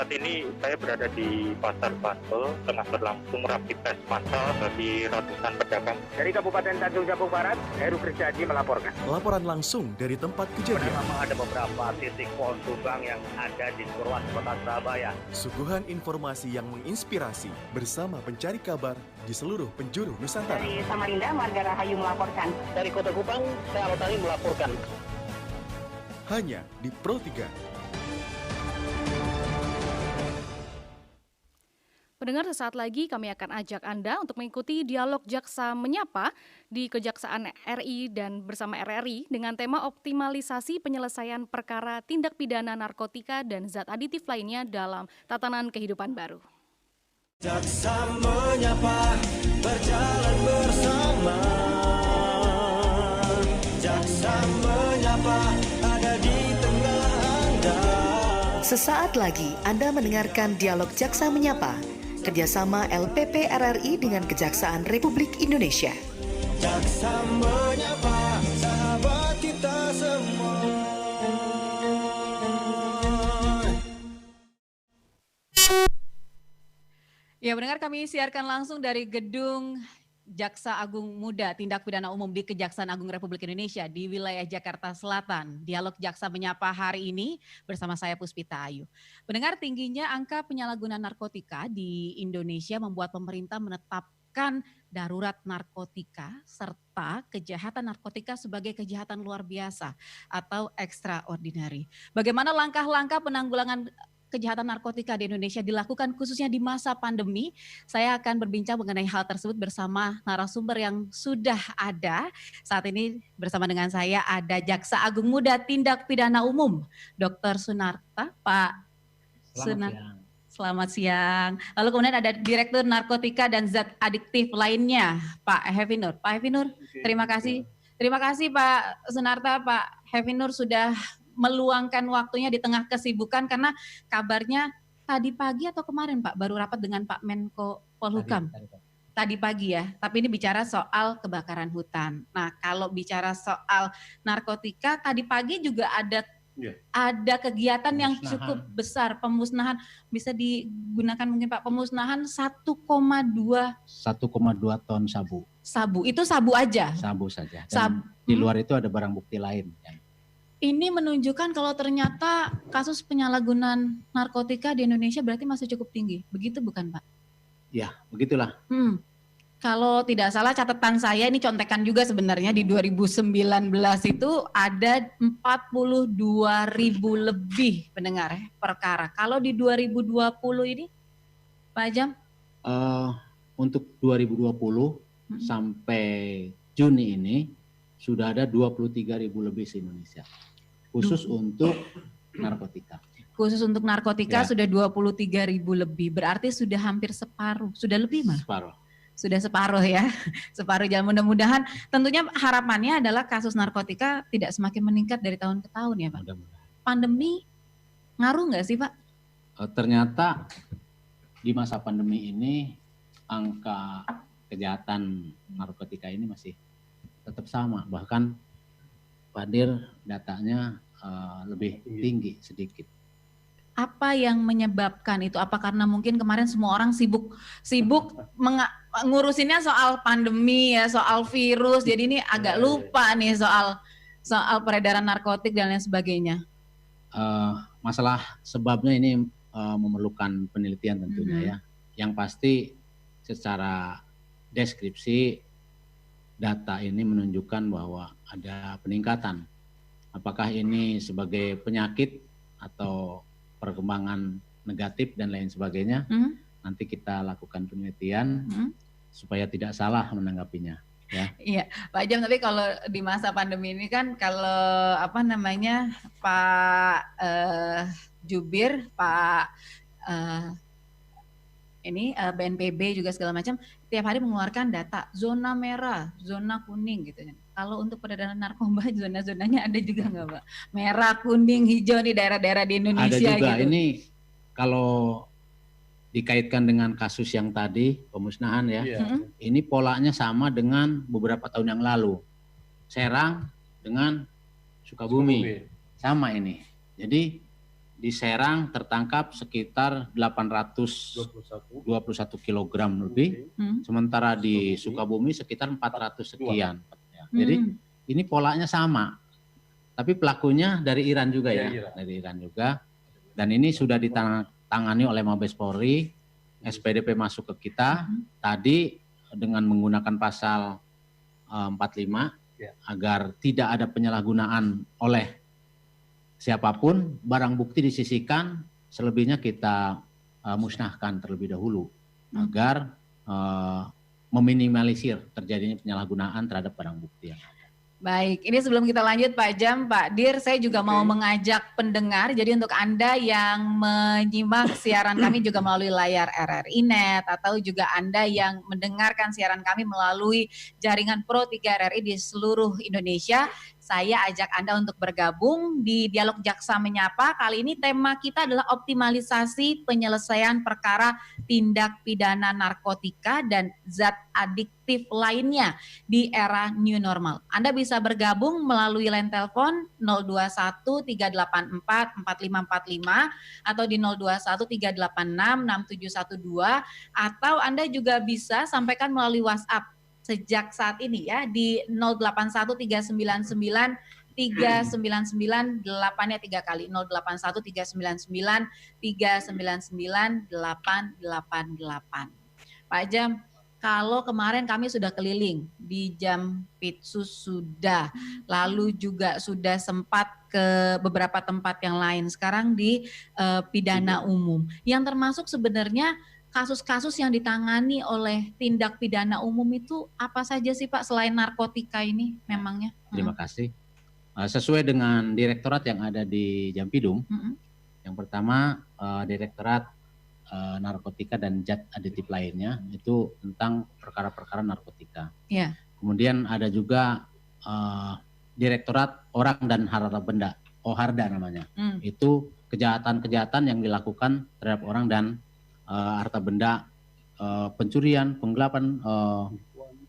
Saat ini saya berada di Pasar Bantul, tengah berlangsung rapid test massal bagi ratusan pedagang. Dari Kabupaten Tanjung Jabung Barat, Heru Krisdaji melaporkan. Laporan langsung dari tempat kejadian. Memang ada beberapa titik pohon tumbang yang ada di Purwas, Kota Surabaya. Suguhan informasi yang menginspirasi bersama pencari kabar di seluruh penjuru Nusantara. Dari Samarinda, Marga Rahayu melaporkan. Dari Kota Kupang, saya Alotari melaporkan. Hanya di Pro 3. Pendengar, sesaat lagi kami akan ajak Anda untuk mengikuti dialog Jaksa Menyapa di Kejaksaan RI dan bersama RRI dengan tema optimalisasi penyelesaian perkara tindak pidana narkotika dan zat aditif lainnya dalam tatanan kehidupan baru. Jaksa Menyapa berjalan bersama. Jaksa Menyapa ada di tengah Anda. Sesaat lagi Anda mendengarkan dialog Jaksa Menyapa, kerjasama LPP RRI dengan Kejaksaan Republik Indonesia. Jaksa Menyapa, sahabat kita semua. Ya, pendengar, kami siarkan langsung dari gedung Jaksa Agung Muda Tindak Pidana Umum di Kejaksaan Agung Republik Indonesia di wilayah Jakarta Selatan. Dialog Jaksa Menyapa hari ini bersama saya Puspita Ayu. Pendengar, tingginya angka penyalahgunaan narkotika di Indonesia membuat pemerintah menetapkan darurat narkotika serta kejahatan narkotika sebagai kejahatan luar biasa atau extraordinary. Bagaimana langkah-langkah penanggulangan kejahatan narkotika di Indonesia dilakukan khususnya di masa pandemi? Saya akan berbincang mengenai hal tersebut bersama narasumber yang sudah ada. Saat ini bersama dengan saya ada Jaksa Agung Muda Tindak Pidana Umum, Dr. Sunarta, Pak Sunarta. Selamat siang. Lalu kemudian ada Direktur Narkotika dan Zat Adiktif lainnya, Pak Hefi Nur. Pak Hefi Nur, terima kasih. Terima kasih Pak Sunarta, Pak Hefi Nur sudah meluangkan waktunya di tengah kesibukan karena kabarnya tadi pagi atau kemarin Pak baru rapat dengan Pak Menko Polhukam. Tadi pagi ya, tapi ini bicara soal kebakaran hutan. Nah, kalau bicara soal narkotika tadi pagi juga ada kegiatan yang cukup besar, pemusnahan, bisa digunakan mungkin Pak, pemusnahan 1,2 ton sabu. Sabu, itu sabu aja? Sabu saja. Dan di luar itu ada barang bukti lain. Ini menunjukkan kalau ternyata kasus penyalahgunaan narkotika di Indonesia berarti masih cukup tinggi. Begitu bukan Pak? Ya, begitulah. Kalau tidak salah catatan saya, ini contekan juga sebenarnya di 2019 itu ada 42.000 lebih pendengar perkara. Kalau di 2020 ini Pak Ajam? Untuk 2020 sampai Juni ini sudah ada 23.000 lebih di Indonesia. Khusus untuk narkotika. Khusus untuk narkotika sudah 23.000 lebih. Berarti sudah hampir separuh. Sudah lebih Mas? Separuh. Sudah separuh ya. Separuh. Jangan, mudah-mudahan tentunya harapannya adalah kasus narkotika tidak semakin meningkat dari tahun ke tahun ya Pak. Mudah-mudahan. Pandemi ngaruh nggak sih Pak? Ternyata di masa pandemi ini angka kejahatan narkotika ini masih tetap sama. Bahkan Pak Dir datanya lebih tinggi sedikit. Apa yang menyebabkan itu? Apa karena mungkin kemarin semua orang sibuk ngurusinnya soal pandemi ya, soal virus. Jadi ini agak lupa nih soal peredaran narkotik dan lain sebagainya. Masalah sebabnya ini memerlukan penelitian tentunya ya. Yang pasti secara deskripsi data ini menunjukkan bahwa ada peningkatan. Apakah ini sebagai penyakit atau perkembangan negatif dan lain sebagainya? Nanti kita lakukan penelitian supaya tidak salah menanggapinya. Ya. Iya, Pak Ajam, tapi kalau di masa pandemi ini kan kalau Pak Jubir, Pak BNPB juga segala macam tiap hari mengeluarkan data zona merah, zona kuning gitu. Kalau untuk peredaran narkoba zona-zonanya ada juga nggak Pak? Merah, kuning, hijau nih daerah-daerah di Indonesia. Ada juga. Gitu. Ini kalau dikaitkan dengan kasus yang tadi pemusnahan ya, ini polanya sama dengan beberapa tahun yang lalu. Serang dengan Sukabumi. Sama ini. Jadi di Serang tertangkap sekitar 821 kilogram lebih, sementara di Sukabumi sekitar 400 sekian. Jadi ini polanya sama, tapi pelakunya dari Iran juga dari Iran juga. Dan ini sudah ditangani oleh Mabes Polri, SPDP masuk ke kita tadi dengan menggunakan pasal 45 agar tidak ada penyalahgunaan oleh siapapun, barang bukti disisihkan, selebihnya kita musnahkan terlebih dahulu agar meminimalisir terjadinya penyalahgunaan terhadap barang bukti yang ada. Baik, ini sebelum kita lanjut Pak Jam, Pak Dir, saya juga mau mengajak pendengar, jadi untuk Anda yang menyimak siaran kami juga melalui layar RRI.net, atau juga Anda yang mendengarkan siaran kami melalui jaringan Pro 3 RRI di seluruh Indonesia, saya ajak Anda untuk bergabung di Dialog Jaksa Menyapa. Kali ini tema kita adalah optimalisasi penyelesaian perkara tindak pidana narkotika dan zat adiktif lainnya di era new normal. Anda bisa bergabung melalui line telepon 021 384 4545 atau di 021 386 6712, atau Anda juga bisa sampaikan melalui WhatsApp sejak saat ini ya di 081 399 399 8-nya 3 kali, 081 399 399 888. Pak Jam, kalau kemarin kami sudah keliling di Jampitsus sudah, lalu juga sudah sempat ke beberapa tempat yang lain, sekarang di pidana umum, yang termasuk sebenarnya kasus-kasus yang ditangani oleh tindak pidana umum itu apa saja sih Pak selain narkotika ini memangnya? Terima kasih. Sesuai dengan direktorat yang ada di Jampidum, yang pertama direktorat narkotika dan zat aditif lainnya itu tentang perkara-perkara narkotika. Yeah. Kemudian ada juga direktorat orang dan harta benda, OHARDA namanya. Itu kejahatan-kejahatan yang dilakukan terhadap orang dan harta benda, pencurian, penggelapan,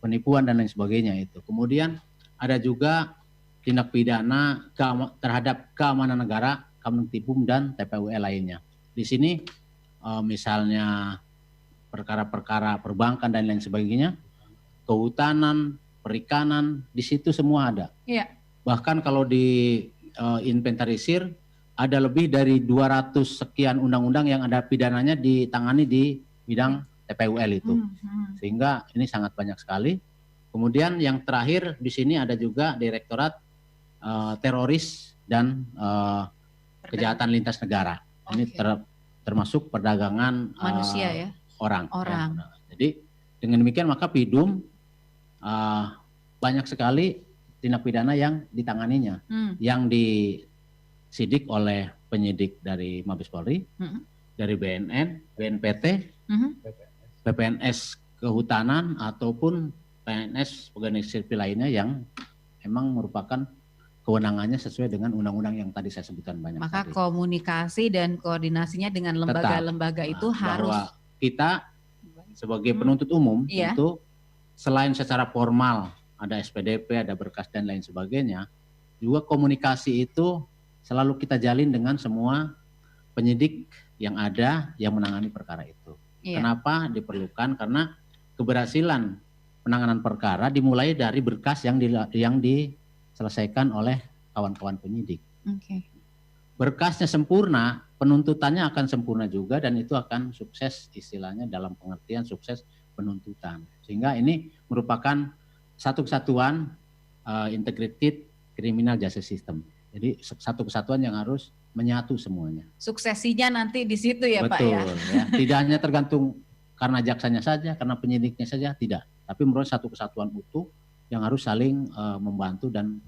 penipuan dan lain sebagainya itu. Kemudian ada juga tindak pidana terhadap keamanan negara, Kamtipum dan TPWL lainnya. Di sini misalnya perkara-perkara perbankan dan lain sebagainya, kehutanan, perikanan, di situ semua ada. Iya. Bahkan kalau di inventarisir ada lebih dari 200 sekian undang-undang yang ada pidananya ditangani di bidang TPWL itu. Sehingga ini sangat banyak sekali. Kemudian yang terakhir di sini ada juga direktorat teroris dan kejahatan lintas negara. Ini termasuk perdagangan manusia ya. Orang. Ya. Jadi dengan demikian maka Pidum banyak sekali tindak pidana yang ditanganinya, yang disidik oleh penyidik dari Mabes Polri, dari BNN, BNPT, PPNS Kehutanan ataupun PNS pegawai sipil lainnya yang memang merupakan kewenangannya sesuai dengan undang-undang yang tadi saya sebutkan banyak. Maka tadi. Komunikasi dan koordinasinya dengan lembaga-lembaga itu harus. Bahwa kita sebagai penuntut umum itu selain secara formal ada SPDP, ada berkas dan lain sebagainya, juga komunikasi itu selalu kita jalin dengan semua penyidik yang ada yang menangani perkara itu. Kenapa diperlukan? Karena keberhasilan penanganan perkara dimulai dari berkas yang diselesaikan oleh kawan-kawan penyidik. Berkasnya sempurna, penuntutannya akan sempurna juga dan itu akan sukses istilahnya dalam pengertian sukses penuntutan. Sehingga ini merupakan satu kesatuan integrated criminal justice system. Jadi satu kesatuan yang harus menyatu semuanya. Suksesinya nanti di situ ya Pak ya. Betul ya. Tidak hanya tergantung karena jaksanya saja, karena penyidiknya saja, tidak. Tapi merupakan satu kesatuan utuh yang harus saling membantu dan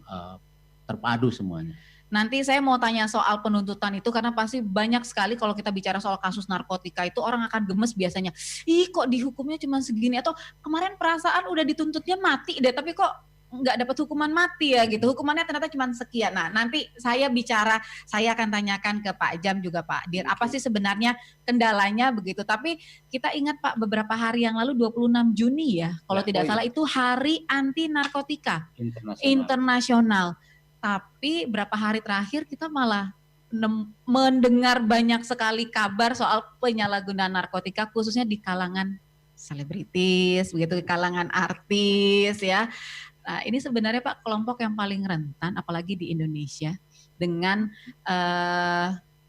terpadu semuanya. Nanti saya mau tanya soal penuntutan itu karena pasti banyak sekali kalau kita bicara soal kasus narkotika itu orang akan gemes biasanya. Ih kok dihukumnya cuma segini, atau kemarin perasaan udah dituntutnya mati deh tapi kok nggak dapat hukuman mati ya gitu. Hukumannya ternyata cuma sekian. Nah nanti saya akan tanyakan ke Pak Jam juga Pak Dir. Apa sih sebenarnya kendalanya begitu. Tapi kita ingat Pak beberapa hari yang lalu 26 Juni ya. Kalau tidak salah itu hari anti narkotika internasional. Tapi berapa hari terakhir kita malah mendengar banyak sekali kabar soal penyalahgunaan narkotika khususnya di kalangan selebritis, begitu di kalangan artis ya. Nah, ini sebenarnya Pak kelompok yang paling rentan apalagi di Indonesia dengan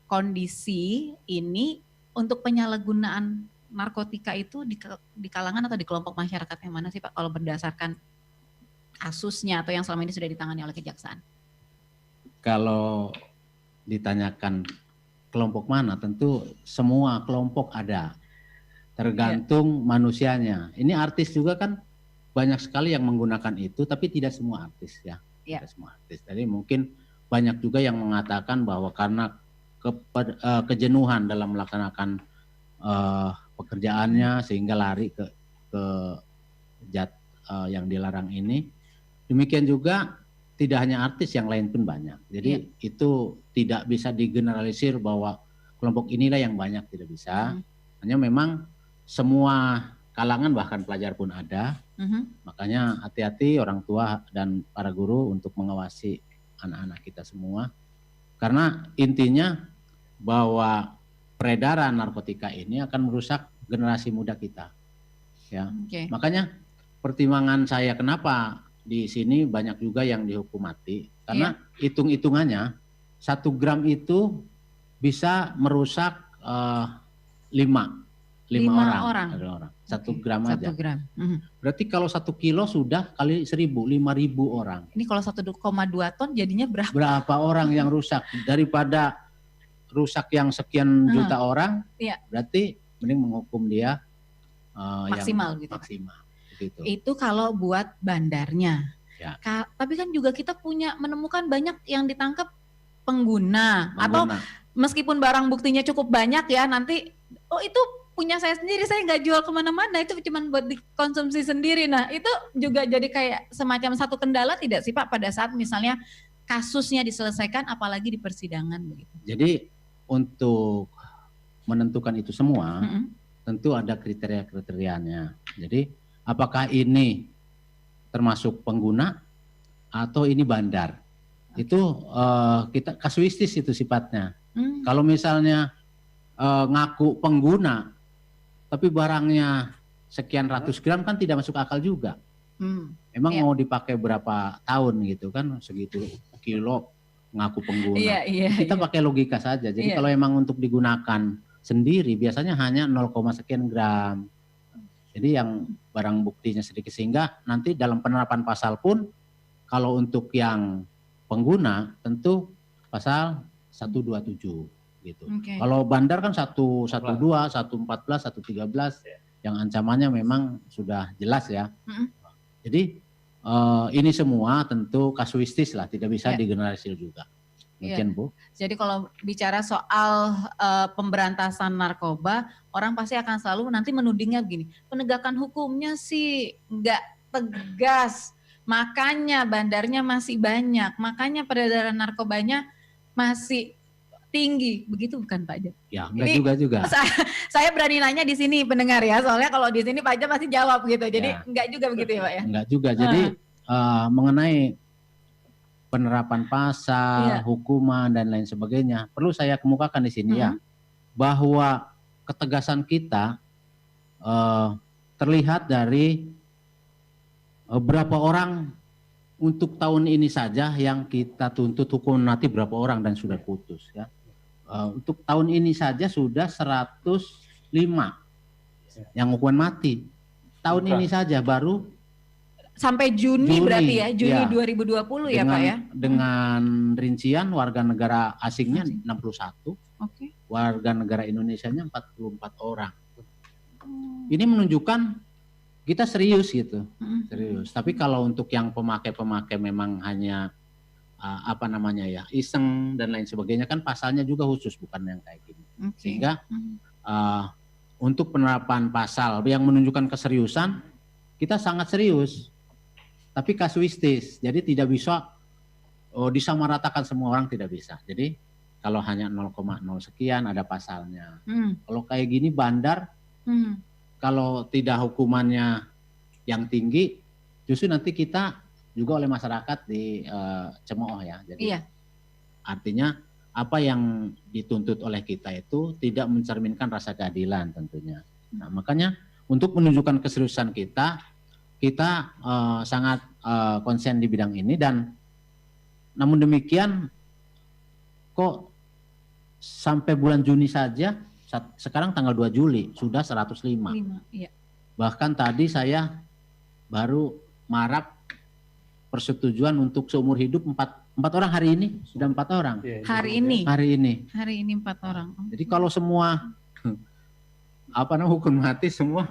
kondisi ini untuk penyalahgunaan narkotika itu di kalangan atau di kelompok masyarakat yang mana sih Pak kalau berdasarkan kasusnya atau yang selama ini sudah ditangani oleh kejaksaan? Kalau ditanyakan kelompok mana, tentu semua kelompok ada, tergantung manusianya. Ini artis juga kan banyak sekali yang menggunakan itu, tapi tidak semua artis ya. Tidak semua artis. Jadi mungkin banyak juga yang mengatakan bahwa karena kejenuhan dalam melaksanakan pekerjaannya sehingga lari ke zat yang dilarang ini. Demikian juga tidak hanya artis, yang lain pun banyak. Jadi itu tidak bisa digeneralisir bahwa kelompok inilah yang banyak, tidak bisa. Hanya memang semua kalangan bahkan pelajar pun ada. Makanya hati-hati orang tua dan para guru untuk mengawasi anak-anak kita semua. Karena intinya bahwa peredaran narkotika ini akan merusak generasi muda kita. Ya. Makanya pertimbangan saya kenapa di sini banyak juga yang dihukum mati, karena hitung-hitungannya 1 gram itu bisa merusak 5 orang. 1 gram aja. 1 gram. Berarti kalau 1 kilo sudah kali 1.000, 5.000 orang. Ini kalau 1,2 ton jadinya berapa? Berapa orang yang rusak? Daripada rusak yang sekian juta orang, berarti mending menghukum dia maksimal yang gitu. Maksimal. Gitu. Itu kalau buat bandarnya. Ya. Tapi kan juga kita menemukan banyak yang ditangkap pengguna. Atau meskipun barang buktinya cukup banyak ya, nanti itu punya saya sendiri, saya nggak jual kemana-mana, itu cuma buat dikonsumsi sendiri. Nah itu juga jadi kayak semacam satu kendala tidak sih Pak pada saat misalnya kasusnya diselesaikan apalagi di persidangan begitu. Jadi untuk menentukan itu semua tentu ada kriteria-kriterianya. Jadi apakah ini termasuk pengguna atau ini bandar? Itu kita kasuistis itu sifatnya. Kalau misalnya ngaku pengguna tapi barangnya sekian ratus gram kan tidak masuk akal juga. Emang mau dipakai berapa tahun gitu kan, segitu kilo ngaku pengguna. Kita pakai logika saja. Jadi kalau emang untuk digunakan sendiri biasanya hanya 0, sekian gram. Jadi yang barang buktinya sedikit, sehingga nanti dalam penerapan pasal pun kalau untuk yang pengguna tentu pasal 127 gitu. Kalau bandar kan 112, 114, 113 yang ancamannya memang sudah jelas ya. Jadi ini semua tentu kasuistis lah, tidak bisa digeneralisir juga. Mungkin Bu. Jadi kalau bicara soal pemberantasan narkoba, orang pasti akan selalu nanti menudingnya begini, penegakan hukumnya sih nggak tegas, makanya bandarnya masih banyak, makanya peredaran narkobanya masih tinggi, begitu bukan Pak Ajat? Ya, enggak juga. Saya berani nanya di sini pendengar ya, soalnya kalau di sini Pak Ajat pasti jawab gitu, jadi enggak juga begitu ya Pak ya? Enggak juga, jadi mengenai penerapan pasal, hukuman dan lain sebagainya, perlu saya kemukakan di sini ya, bahwa ketegasan kita terlihat dari berapa orang untuk tahun ini saja yang kita tuntut hukum mati berapa orang dan sudah putus ya. Untuk tahun ini saja sudah 105 yang hukuman mati. Tahun ini saja baru sampai Juni berarti ya, Juni 2020 ya Pak ya. Dengan rincian warga negara asingnya 61, warga negara Indonesianya 44 orang. Ini menunjukkan kita serius gitu, serius. Tapi kalau untuk yang pemakai memang hanya iseng dan lain sebagainya kan pasalnya juga khusus, bukan yang kayak gini. Sehingga untuk penerapan pasal yang menunjukkan keseriusan, kita sangat serius. Tapi kasuistis, jadi tidak bisa disamaratakan semua orang, tidak bisa. Jadi kalau hanya 0,0 sekian ada pasalnya. Kalau kayak gini bandar, kalau tidak hukumannya yang tinggi, justru nanti kita juga oleh masyarakat dicemooh ya. Jadi artinya apa yang dituntut oleh kita itu tidak mencerminkan rasa keadilan tentunya. Nah, makanya untuk menunjukkan keseriusan kita sangat konsen di bidang ini, dan namun demikian kok sampai bulan Juni saja, sekarang tanggal 2 Juli sudah 105. Iya. Bahkan tadi saya baru marap persetujuan untuk seumur hidup 4 orang hari ini, sudah 4 orang. Hari ini 4 orang. Jadi kalau semua hukum mati semua,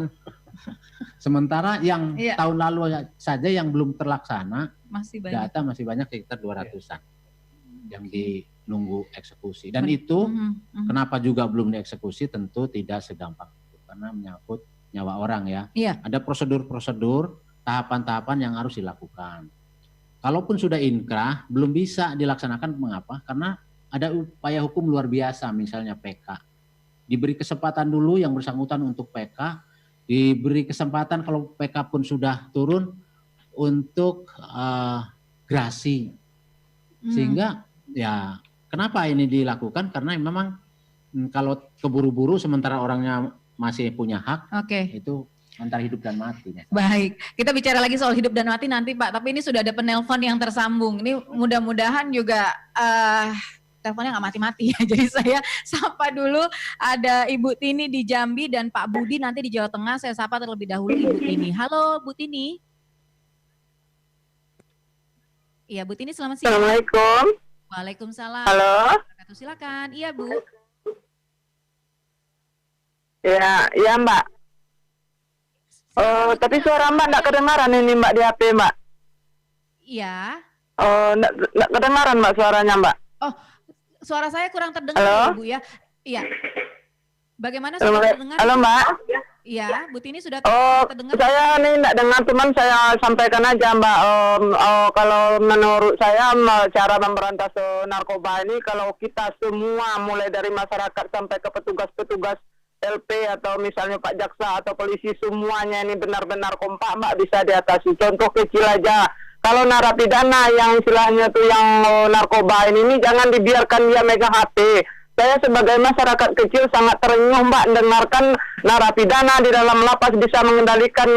sementara yang tahun lalu saja yang belum terlaksana masih banyak. Data masih banyak, sekitar 200-an yang nunggu eksekusi. Dan itu kenapa juga belum dieksekusi, tentu tidak segampang itu karena menyangkut nyawa orang ya. Ada prosedur-prosedur, tahapan-tahapan yang harus dilakukan. Kalaupun sudah inkrah, belum bisa dilaksanakan. Mengapa? Karena ada upaya hukum luar biasa, misalnya PK. Diberi kesempatan dulu yang bersangkutan untuk PK, diberi kesempatan kalau PK pun sudah turun untuk grasi. Sehingga ya kenapa ini dilakukan? Karena memang kalau keburu-buru sementara orangnya masih punya hak, itu antara hidup dan mati. Baik, kita bicara lagi soal hidup dan mati nanti Pak, tapi ini sudah ada penelpon yang tersambung. Ini mudah-mudahan juga teleponnya nggak mati-mati ya. Jadi saya sapa dulu, ada Ibu Tini di Jambi dan Pak Budi nanti di Jawa Tengah. Saya sapa terlebih dahulu Ibu Tini. Halo Bu Tini. Iya Bu Tini, selamat siang. Assalamualaikum. Waalaikumsalam. Halo. Silakan. Iya Bu. Ya Mbak. Oh, tapi suara Mbak enggak kedengaran ini Mbak di HP Mbak. Iya. Oh, enggak kedengaran Mbak suaranya Mbak. Oh, suara saya kurang terdengar ya Bu ya. Iya. Bagaimana suara terdengar? Halo Mbak. Iya, Bu Tini sudah Oh, terdengar. saya ini enggak dengar, cuman saya sampaikan aja Mbak. Kalau menurut saya cara memberantas narkoba ini, kalau kita semua mulai dari masyarakat sampai ke petugas-petugas LP atau misalnya Pak Jaksa atau polisi, semuanya ini benar-benar kompak Mbak, bisa diatasi. Contoh kecil aja, kalau narapidana yang istilahnya tuh yang narkoba ini jangan dibiarkan dia megang HP. Saya sebagai masyarakat kecil sangat terenyuh Mbak dengarkan narapidana di dalam lapas bisa mengendalikan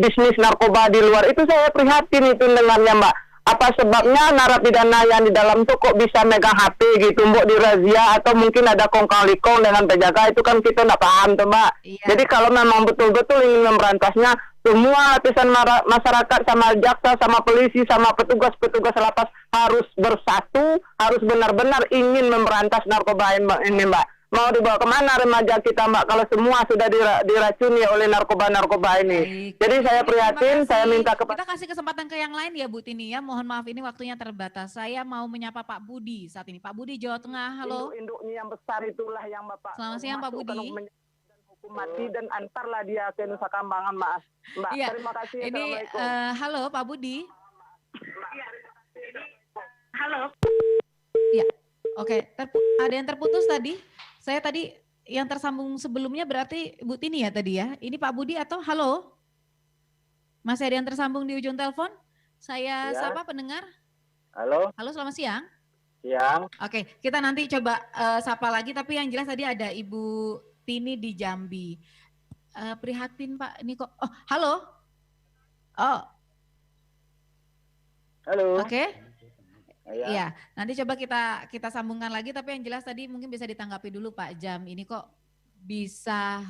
bisnis narkoba di luar. Itu saya prihatin itu dengannya Mbak. Apa sebabnya narapidana yang di dalam tuh kok bisa megang HP gitu, mbok dirazia atau mungkin ada kongkang-likong dengan penjaga, itu kan kita nggak paham tuh Mbak. Jadi kalau memang betul-betul ingin memberantasnya, semua lapisan masyarakat sama jaksa, sama polisi, sama petugas-petugas lapas harus bersatu, harus benar-benar ingin memberantas narkoba ini Mbak. Mau dibawa kemana remaja kita Mbak kalau semua sudah diracuni oleh narkoba-narkoba ini. Baik. Jadi saya prihatin, saya minta kepada... Kita kasih kesempatan ke yang lain ya Bu Tini ya. Mohon maaf ini waktunya terbatas. Saya mau menyapa Pak Budi saat ini. Pak Budi, Jawa Tengah, halo. Induk-induknya yang besar itulah yang Bapak... Selamat siang Pak Budi. Hukum mati dan antarlah dia ke Nusa Kambangan Mbak. Ya, terima kasih. Ini halo Pak Budi. Halo. Ya, oke. Ada yang terputus tadi. Saya tadi yang tersambung sebelumnya berarti Bu Tini ya tadi ya. Ini Pak Budi atau halo? Masih ada yang tersambung di ujung telepon? Saya sapa pendengar. Halo. Halo, selamat siang. Siang. Oke, kita nanti coba sapa lagi, tapi yang jelas tadi ada Ibu Tini di Jambi. Prihatin Pak, ini kok. Oh, halo. Oh. Halo. Oke. Iya, nanti coba kita sambungkan lagi, tapi yang jelas tadi mungkin bisa ditanggapi dulu Pak Jam. Ini kok bisa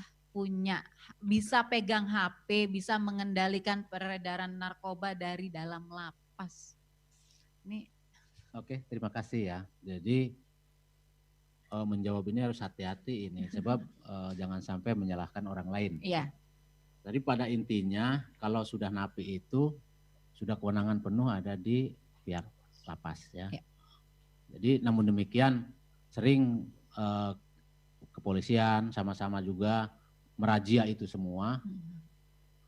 pegang HP, bisa mengendalikan peredaran narkoba dari dalam lapas. Ini. Oke, terima kasih ya. Jadi menjawab ini harus hati-hati ini, sebab jangan sampai menyalahkan orang lain. Iya. Jadi pada intinya kalau sudah napi itu sudah kewenangan penuh ada di pihak lapas ya. Jadi namun demikian sering kepolisian sama-sama juga merazia itu semua.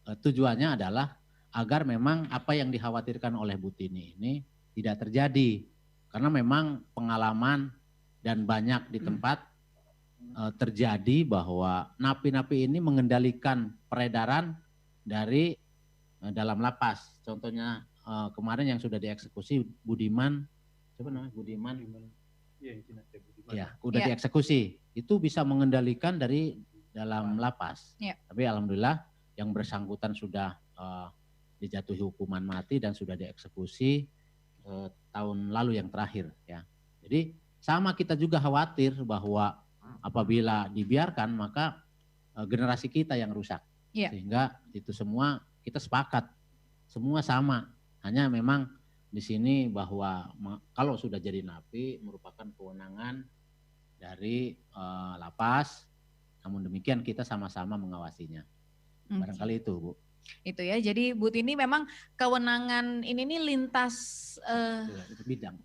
Tujuannya adalah agar memang apa yang dikhawatirkan oleh Bu Tini ini tidak terjadi. Karena memang pengalaman dan banyak di tempat terjadi bahwa napi-napi ini mengendalikan peredaran dari dalam lapas. Contohnya kemarin yang sudah dieksekusi Budiman, siapa namanya? Ya, udah dieksekusi. Itu bisa mengendalikan dari dalam lapas. Tapi alhamdulillah yang bersangkutan sudah dijatuhi hukuman mati dan sudah dieksekusi tahun lalu yang terakhir ya. Jadi sama kita juga khawatir bahwa apabila dibiarkan maka generasi kita yang rusak. Sehingga itu semua kita sepakat, semua sama. Hanya memang di sini bahwa kalau sudah jadi napi merupakan kewenangan dari lapas, namun demikian kita sama-sama mengawasinya. Barangkali itu, Bu. Itu ya, jadi Bu Tini memang kewenangan ini nih lintas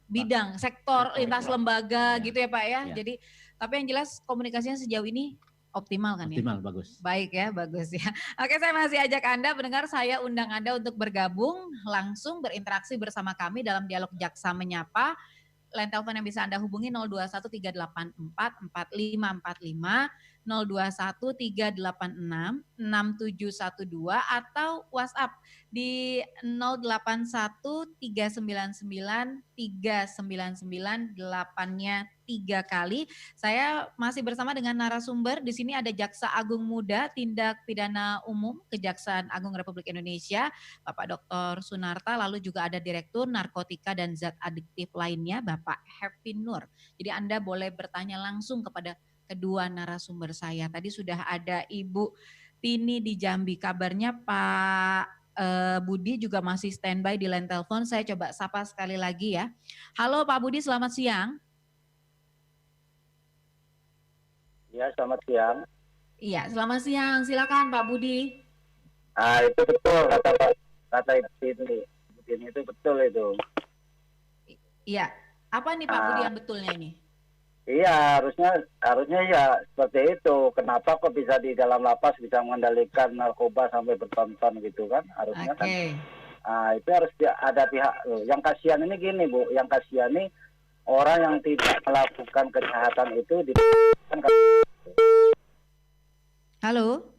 bidang, sektor, lintas lembaga gitu ya Pak ya. Jadi tapi yang jelas komunikasinya sejauh ini optimal kan ya? Optimal, bagus. Baik ya, bagus ya. Oke, saya masih ajak Anda pendengar, saya undang Anda untuk bergabung, langsung berinteraksi bersama kami dalam dialog Jaksa Menyapa. Line telepon yang bisa Anda hubungi 0213844545, 0213866712 atau WhatsApp di 0813993998-nya 3 kali. Saya masih bersama dengan narasumber. Di sini ada Jaksa Agung Muda Tindak Pidana Umum Kejaksaan Agung Republik Indonesia, Bapak Dr. Sunarta, lalu juga ada Direktur Narkotika dan Zat Adiktif lainnya, Bapak Happy Nur. Jadi Anda boleh bertanya langsung kepada kedua narasumber saya. Tadi sudah ada Ibu Tini di Jambi. Kabarnya Pak Budi juga masih standby di line telepon. Saya coba sapa sekali lagi ya. Halo Pak Budi, selamat siang. Ya, selamat siang. Iya, selamat siang. Silakan Pak Budi. Itu betul kata Ibu Tini. Ibu Tini itu betul itu. Iya. Apa nih Pak Budi yang betulnya ini? Iya, harusnya ya seperti itu. Kenapa kok bisa di dalam lapas bisa mengendalikan narkoba sampai bertonton gitu kan? Harusnya kan. Itu harus ada pihak. Yang kasihan ini gini Bu, yang kasihan ini orang yang tidak melakukan kejahatan itu Halo.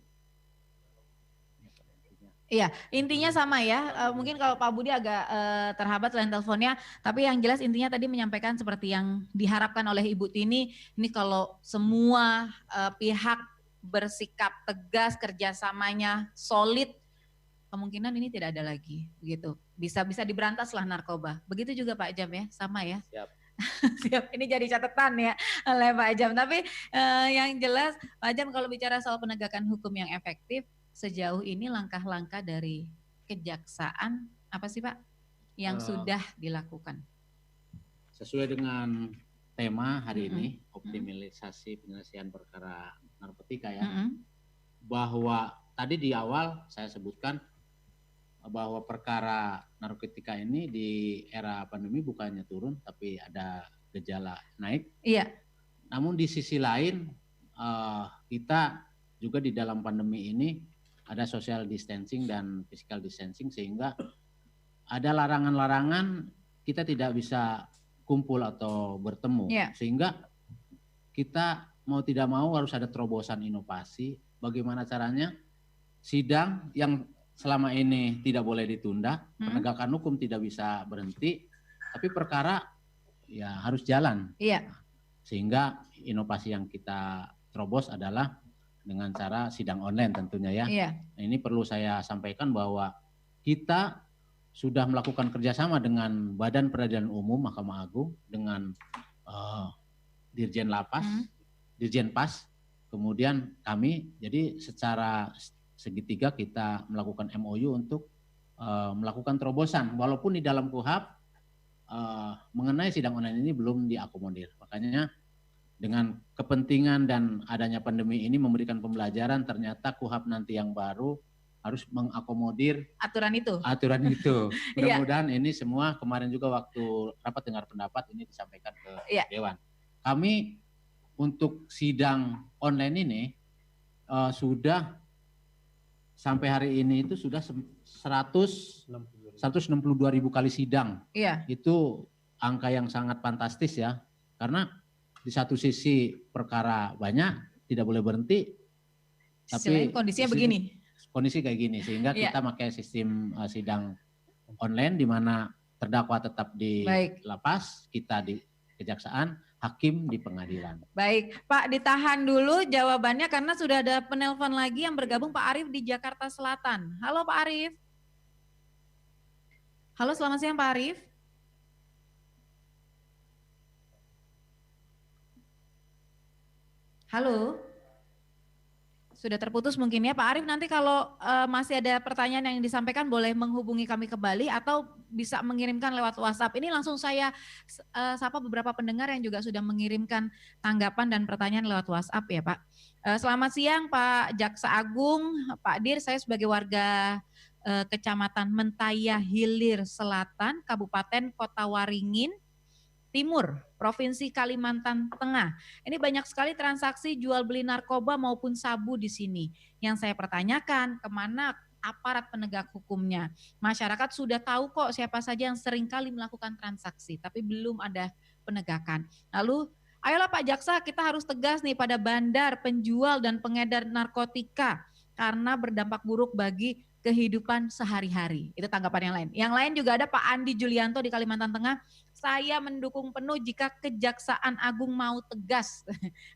Iya, intinya sama ya. Mungkin kalau Pak Budi agak terhambat line teleponnya, tapi yang jelas intinya tadi menyampaikan seperti yang diharapkan oleh Ibu Tini. Ini kalau semua pihak bersikap tegas, kerjasamanya solid, kemungkinan ini tidak ada lagi, begitu. Bisa diberantaslah narkoba. Begitu juga Pak Jam ya, sama ya. Siap. Siap, ini jadi catatan ya oleh Pak Jam. Tapi yang jelas Pak Jam kalau bicara soal penegakan hukum yang efektif, sejauh ini langkah-langkah dari kejaksaan apa sih Pak yang sudah dilakukan? Sesuai dengan tema hari ini, optimalisasi penyelesaian perkara narkotika ya, bahwa tadi di awal saya sebutkan bahwa perkara narkotika ini di era pandemi bukannya turun, tapi ada gejala naik. Iya. Namun di sisi lain kita juga di dalam pandemi ini ada social distancing dan physical distancing, sehingga ada larangan-larangan kita tidak bisa kumpul atau bertemu. Sehingga kita mau tidak mau harus ada terobosan inovasi. Bagaimana caranya sidang yang selama ini tidak boleh ditunda, penegakan hukum tidak bisa berhenti, tapi perkara ya harus jalan. Sehingga inovasi yang kita terobos adalah dengan cara sidang online tentunya ya. Nah, ini perlu saya sampaikan bahwa kita sudah melakukan kerjasama dengan Badan Peradilan Umum Mahkamah Agung, dengan Dirjen Lapas, Dirjen Pas, kemudian kami. Jadi secara segitiga kita melakukan MOU untuk melakukan terobosan, walaupun di dalam KUHAP mengenai sidang online ini belum diakomodir. Makanya dengan kepentingan dan adanya pandemi ini memberikan pembelajaran, ternyata KUHAP nanti yang baru harus mengakomodir aturan itu. Mudah-mudahan ini semua, kemarin juga waktu rapat dengar pendapat ini disampaikan ke Dewan. Kami untuk sidang online ini sudah sampai hari ini itu sudah 162.000 kali sidang. Itu angka yang sangat fantastis ya, karena di satu sisi perkara banyak, tidak boleh berhenti, tapi kondisinya begini. Kondisi kayak gini, sehingga kita pakai sistem sidang online di mana terdakwa tetap di lapas, kita di kejaksaan, hakim di pengadilan. Baik, Pak, ditahan dulu jawabannya karena sudah ada penelpon lagi yang bergabung, Pak Arief di Jakarta Selatan. Halo Pak Arief. Halo, selamat siang Pak Arief. Halo. Sudah terputus mungkin ya Pak Arief, nanti kalau masih ada pertanyaan yang disampaikan boleh menghubungi kami kembali atau bisa mengirimkan lewat WhatsApp. Ini langsung saya sapa beberapa pendengar yang juga sudah mengirimkan tanggapan dan pertanyaan lewat WhatsApp ya Pak. Selamat siang Pak Jaksa Agung, Pak Dir, saya sebagai warga Kecamatan Mentaya Hilir Selatan, Kabupaten Kota Waringin Timur, Provinsi Kalimantan Tengah. Ini banyak sekali transaksi jual beli narkoba maupun sabu di sini. Yang saya pertanyakan, kemana aparat penegak hukumnya? Masyarakat sudah tahu kok siapa saja yang seringkali melakukan transaksi, tapi belum ada penegakan. Lalu, ayolah Pak Jaksa, kita harus tegas nih pada bandar, penjual dan pengedar narkotika karena berdampak buruk bagi kehidupan sehari-hari. Itu tanggapan yang lain. Yang lain juga ada Pak Andi Julianto di Kalimantan Tengah. Saya mendukung penuh jika Kejaksaan Agung mau tegas.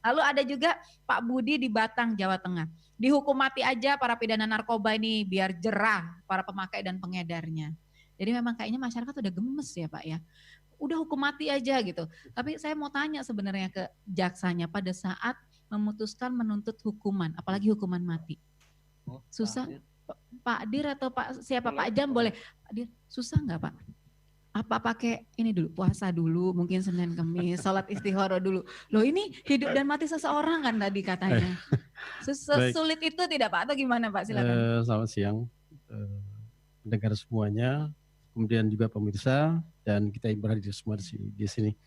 Lalu ada juga Pak Budi di Batang, Jawa Tengah. Dihukum mati aja para pidana narkoba ini biar jerah para pemakai dan pengedarnya. Jadi memang kayaknya masyarakat udah gemes ya Pak ya. Udah hukum mati aja gitu. Tapi saya mau tanya sebenarnya ke jaksanya pada saat memutuskan menuntut hukuman, apalagi hukuman mati. Susah Pak Dir atau Pak siapa Pak Jam boleh. Pak Dir, susah nggak Pak? Apa pakai ini dulu, puasa dulu, mungkin Senin Kemis, sholat istikharah dulu. Loh ini hidup dan mati seseorang kan tadi katanya. Sulit itu tidak Pak atau gimana Pak? Silakan. Selamat siang pendengar semuanya, kemudian juga pemirsa dan kita yang berada semua di sini.